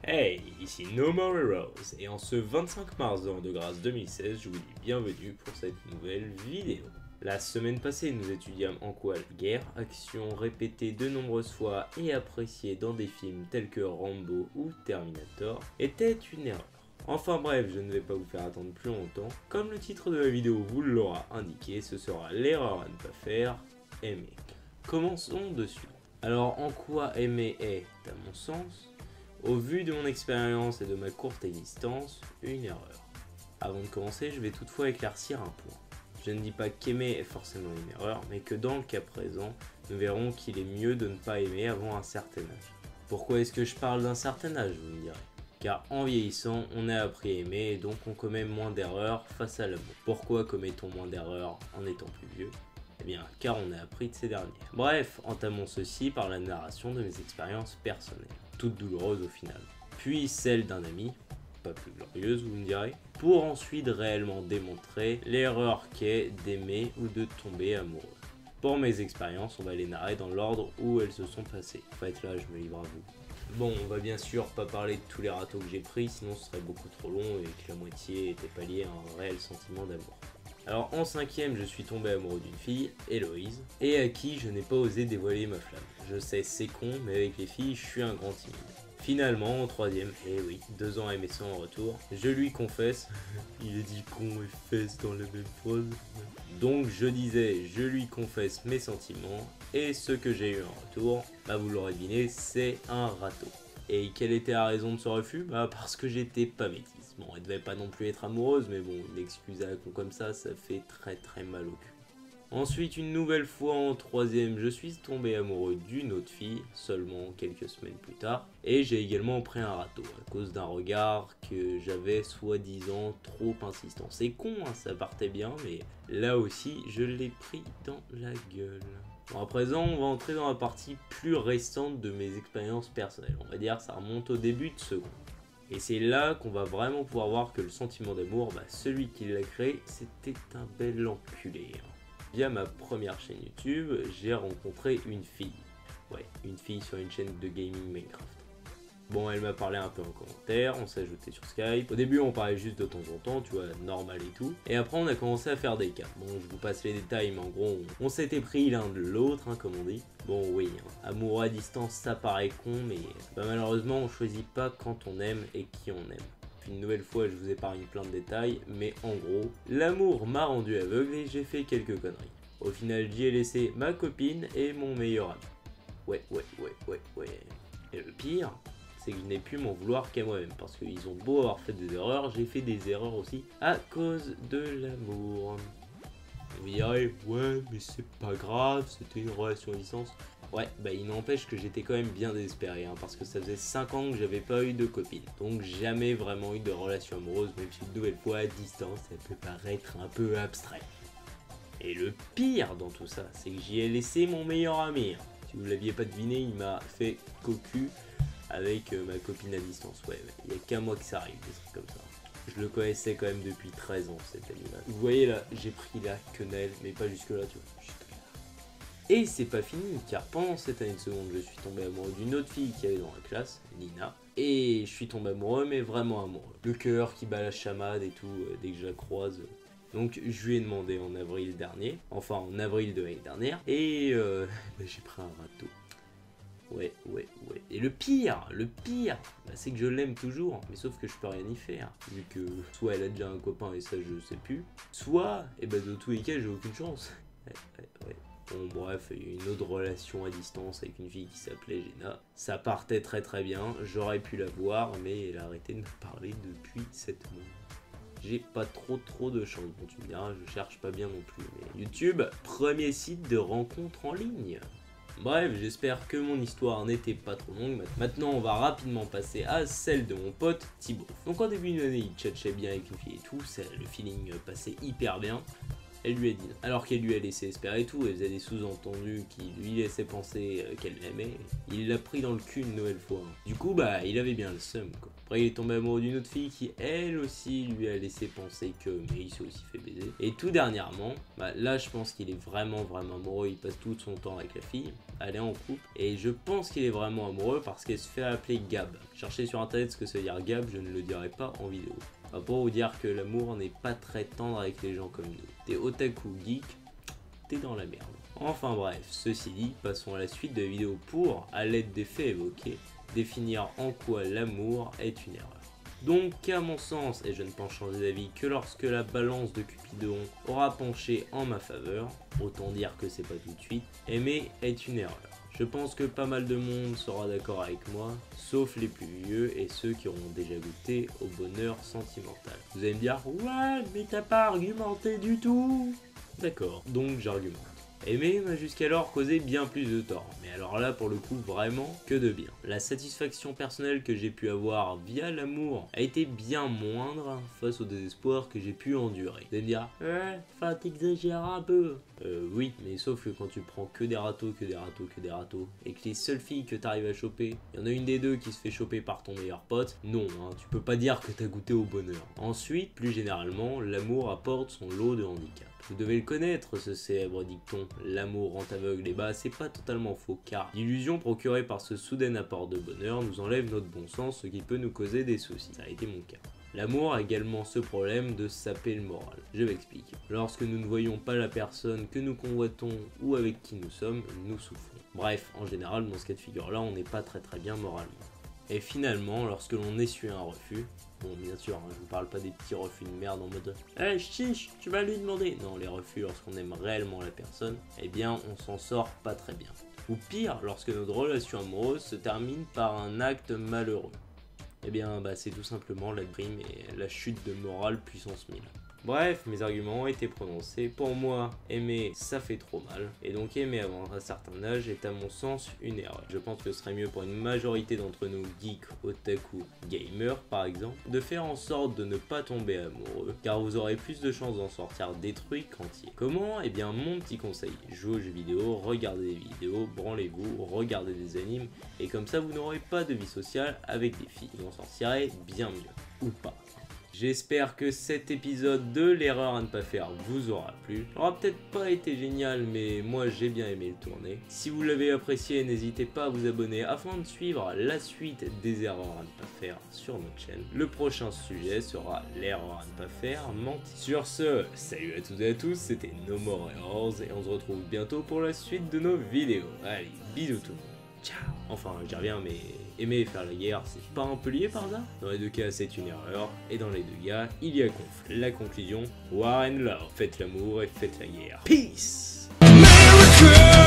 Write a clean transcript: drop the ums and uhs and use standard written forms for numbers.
Hey, ici No More Heroes, et en ce 25 mars de l'an de grâce 2016, je vous dis bienvenue pour cette nouvelle vidéo. La semaine passée, nous étudiâmes en quoi la guerre, action répétée de nombreuses fois et appréciée dans des films tels que Rambo ou Terminator, était une erreur. Enfin bref, je ne vais pas vous faire attendre plus longtemps. Comme le titre de la vidéo vous l'aura indiqué, ce sera l'erreur à ne pas faire, aimer. Commençons dessus. Alors en quoi aimer est, à mon sens, au vu de mon expérience et de ma courte existence, une erreur. Avant de commencer, je vais toutefois éclaircir un point. Je ne dis pas qu'aimer est forcément une erreur, mais que dans le cas présent, nous verrons qu'il est mieux de ne pas aimer avant un certain âge. Pourquoi est-ce que je parle d'un certain âge, vous me direz? Car en vieillissant, on a appris à aimer et donc on commet moins d'erreurs face à l'amour. Pourquoi commet-on moins d'erreurs en étant plus vieux? Eh bien, car on a appris de ces dernières. Bref, entamons ceci par la narration de mes expériences personnelles, toutes douloureuses au final. Puis celle d'un ami, pas plus glorieuse vous me direz, pour ensuite réellement démontrer l'erreur qu'est d'aimer ou de tomber amoureux. Pour mes expériences, on va les narrer dans l'ordre où elles se sont passées. En fait là, je me livre à vous. Bon, on va bien sûr pas parler de tous les râteaux que j'ai pris, sinon ce serait beaucoup trop long et que la moitié était pas liée à un réel sentiment d'amour. Alors en 5ème, je suis tombé amoureux d'une fille, Héloïse, et à qui je n'ai pas osé dévoiler ma flamme. Je sais, c'est con, mais avec les filles, je suis un grand timide. Finalement, en 3ème, et oui, 2 ans à aimer ça en retour, je lui confesse, il est dit con et fesses dans la même phrase. Donc je disais, je lui confesse mes sentiments, et ce que j'ai eu en retour, bah vous l'aurez deviné, c'est un râteau. Et quelle était la raison de ce refus? Bah parce que j'étais pas métisse. Bon, elle devait pas non plus être amoureuse, mais bon, une excuse à la con comme ça fait très mal au cul. Ensuite, une nouvelle fois en 3ème, je suis tombé amoureux d'une autre fille, seulement quelques semaines plus tard. Et j'ai également pris un râteau, à cause d'un regard que j'avais soi-disant trop insistant. C'est con, hein, ça partait bien, mais là aussi, je l'ai pris dans la gueule. Bon, à présent, on va entrer dans la partie plus récente de mes expériences personnelles. On va dire ça remonte au début de seconde. Et c'est là qu'on va vraiment pouvoir voir que le sentiment d'amour, bah, celui qui l'a créé, c'était un bel enculé. Via ma première chaîne YouTube, j'ai rencontré une fille. Ouais, une fille sur une chaîne de gaming Minecraft. Bon, elle m'a parlé un peu en commentaire, on s'est ajouté sur Skype. Au début, on parlait juste de temps en temps, tu vois, normal et tout. Et après, on a commencé à faire des cas. Bon, je vous passe les détails, mais en gros, on s'était pris l'un de l'autre, hein, comme on dit. Bon, oui, hein, amour à distance, ça paraît con, mais bah, malheureusement, on choisit pas quand on aime et qui on aime. Une nouvelle fois, je vous épargne plein de détails, mais en gros, l'amour m'a rendu aveugle et j'ai fait quelques conneries. Au final, j'y ai laissé ma copine et mon meilleur ami. Ouais. Et le pire, c'est que je n'ai pu m'en vouloir qu'à moi-même, parce qu'ils ont beau avoir fait des erreurs, j'ai fait des erreurs aussi à cause de l'amour. Vous direz, ouais, mais c'est pas grave, c'était une relation à distance. Ouais, bah il n'empêche que j'étais quand même bien désespéré, hein, parce que ça faisait 5 ans que j'avais pas eu de copine. Donc jamais vraiment eu de relation amoureuse, même si une nouvelle fois à distance, ça peut paraître un peu abstrait. Et le pire dans tout ça, c'est que j'y ai laissé mon meilleur ami. Si vous l'aviez pas deviné, il m'a fait cocu avec ma copine à distance. Ouais, il n'y a qu'à moi que ça arrive, des trucs comme ça. Je le connaissais quand même depuis 13 ans, cet ami-là. Vous voyez là, j'ai pris la quenelle, mais pas jusque là, tu vois. Et c'est pas fini, car pendant cette année de seconde, je suis tombé amoureux d'une autre fille qui avait dans la classe, Nina. Et je suis tombé amoureux, mais vraiment amoureux. Le cœur qui bat la chamade et tout, dès que je la croise. Donc je lui ai demandé en avril dernier, enfin en avril de l'année dernière, et bah, j'ai pris un râteau. Ouais. Et le pire, bah, c'est que je l'aime toujours, mais sauf que je peux rien y faire. Vu que soit elle a déjà un copain et ça je sais plus, soit, et bah de tous les cas j'ai aucune chance. Ouais. Bon bref, il y a eu une autre relation à distance avec une fille qui s'appelait Jenna. Ça partait très bien, j'aurais pu la voir, mais elle a arrêté de me parler depuis 7 mois. J'ai pas trop de chance, bon tu me diras, je cherche pas bien non plus. Mais YouTube, premier site de rencontres en ligne. Bref, j'espère que mon histoire n'était pas trop longue. Maintenant, on va rapidement passer à celle de mon pote Thibaut. Donc en début d'année, il tchatchait bien avec une fille et tout, le feeling passait hyper bien. Elle lui a dit, alors qu'elle lui a laissé espérer tout, elle faisait des sous-entendus qui lui laissaient penser qu'elle l'aimait, il l'a pris dans le cul une nouvelle fois. Du coup, bah, il avait bien le seum, quoi. Après il est tombé amoureux d'une autre fille qui elle aussi lui a laissé penser que, mais il s'est aussi fait baiser. Et tout dernièrement, là je pense qu'il est vraiment amoureux, il passe tout son temps avec la fille, elle est en couple, et je pense qu'il est vraiment amoureux parce qu'elle se fait appeler Gab. Cherchez sur internet ce que ça veut dire Gab, je ne le dirai pas en vidéo. Pour vous dire que l'amour n'est pas très tendre avec les gens comme nous. T'es otaku geek, t'es dans la merde. Enfin bref, ceci dit, passons à la suite de la vidéo pour, à l'aide des faits évoqués, définir en quoi l'amour est une erreur. Donc à mon sens, et je ne pense changer d'avis que lorsque la balance de Cupidon aura penché en ma faveur, autant dire que c'est pas tout de suite, aimer est une erreur. Je pense que pas mal de monde sera d'accord avec moi, sauf les plus vieux et ceux qui auront déjà goûté au bonheur sentimental. Vous allez me dire, ouais, mais t'as pas argumenté du tout. D'accord, donc j'argumente. Aimer m'a jusqu'alors causé bien plus de tort, mais alors là pour le coup vraiment que de bien. La satisfaction personnelle que j'ai pu avoir via l'amour a été bien moindre face au désespoir que j'ai pu endurer. Vous allez me dire, ouais, enfin t'exagères un peu. Oui, mais sauf que quand tu prends que des râteaux, et que les seules filles que t'arrives à choper, il y en a une des deux qui se fait choper par ton meilleur pote, non, hein, tu peux pas dire que t'as goûté au bonheur. Ensuite, plus généralement, l'amour apporte son lot de handicaps. Vous devez le connaître, ce célèbre dicton, l'amour rend aveugle, et bah c'est pas totalement faux, car l'illusion procurée par ce soudain apport de bonheur nous enlève notre bon sens, ce qui peut nous causer des soucis. Ça a été mon cas. L'amour a également ce problème de saper le moral. Je m'explique. Lorsque nous ne voyons pas la personne que nous convoitons ou avec qui nous sommes, nous souffrons. Bref, en général, dans ce cas de figure-là, on n'est pas très bien moralement. Et finalement, lorsque l'on essuie un refus, bon bien sûr, hein, je ne parle pas des petits refus de merde en mode « Eh chiche, tu vas lui demander !» Non, les refus lorsqu'on aime réellement la personne, eh bien on s'en sort pas très bien. Ou pire, lorsque notre relation amoureuse se termine par un acte malheureux. Eh bien c'est tout simplement la prime et la chute de morale puissance 1000. Bref, mes arguments ont été prononcés. Pour moi, aimer, ça fait trop mal. Et donc aimer avant un certain âge est à mon sens une erreur. Je pense que ce serait mieux pour une majorité d'entre nous, geeks, otaku, gamers par exemple, de faire en sorte de ne pas tomber amoureux, car vous aurez plus de chances d'en sortir détruit qu'entier. Comment? Eh bien mon petit conseil, jouez aux jeux vidéo, regardez des vidéos, branlez-vous, regardez des animes, et comme ça vous n'aurez pas de vie sociale avec des filles. Vous en sortirez bien mieux. Ou pas. J'espère que cet épisode de l'erreur à ne pas faire vous aura plu. Il n'aura peut-être pas été génial, mais moi j'ai bien aimé le tourner. Si vous l'avez apprécié, n'hésitez pas à vous abonner afin de suivre la suite des erreurs à ne pas faire sur notre chaîne. Le prochain sujet sera l'erreur à ne pas faire, mentir. Sur ce, salut à toutes et à tous, c'était No More Errors et on se retrouve bientôt pour la suite de nos vidéos. Allez, bisous tout le monde. Ciao. Enfin, j'y reviens, mais aimer et faire la guerre, c'est pas un peu lié par hasard? Dans les deux cas, c'est une erreur, et dans les deux cas, il y a conflit. La conclusion, war and love. Faites l'amour et faites la guerre. Peace. America.